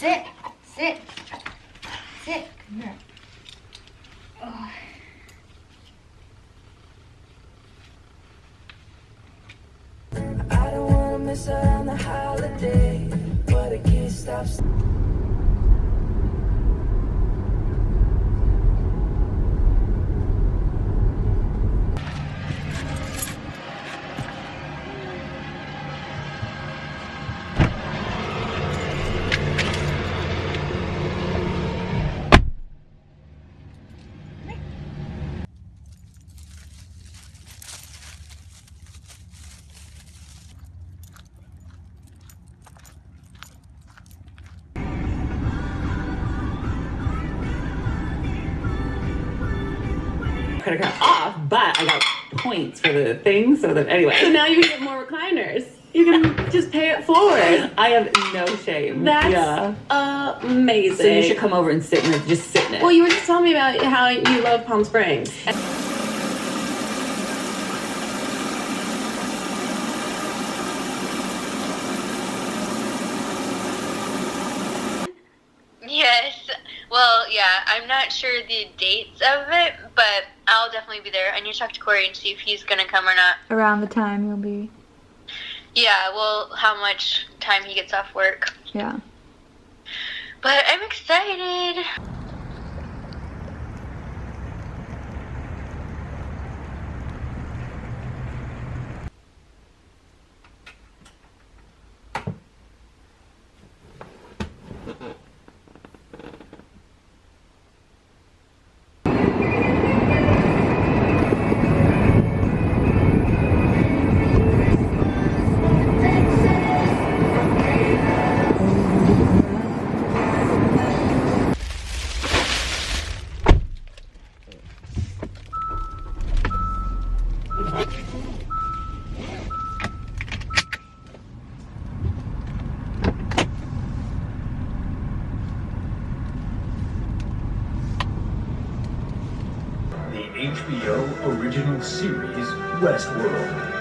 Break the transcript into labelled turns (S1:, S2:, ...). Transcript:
S1: Sit. Sit. Sit. Come here. Oh.
S2: I don't wanna miss out on the holiday, but I can't stop.
S3: Credit card off, but I got points for the thing, so that anyway.
S4: So now you can get more recliners. You can just pay it forward.
S3: I have no shame.
S4: That's amazing.
S3: So you should come over and sit in it, just sit in it.
S4: Well, you were just telling me about how you love Palm Springs.
S5: Yes. Well, yeah, I'm not sure the dates of it, but I'll definitely be there. I need to talk to Corey and see if he's going to come or not.
S1: Around the time you'll be.
S5: Yeah, well, how much time he gets off work.
S1: Yeah.
S5: But I'm excited.
S6: The HBO original series Westworld.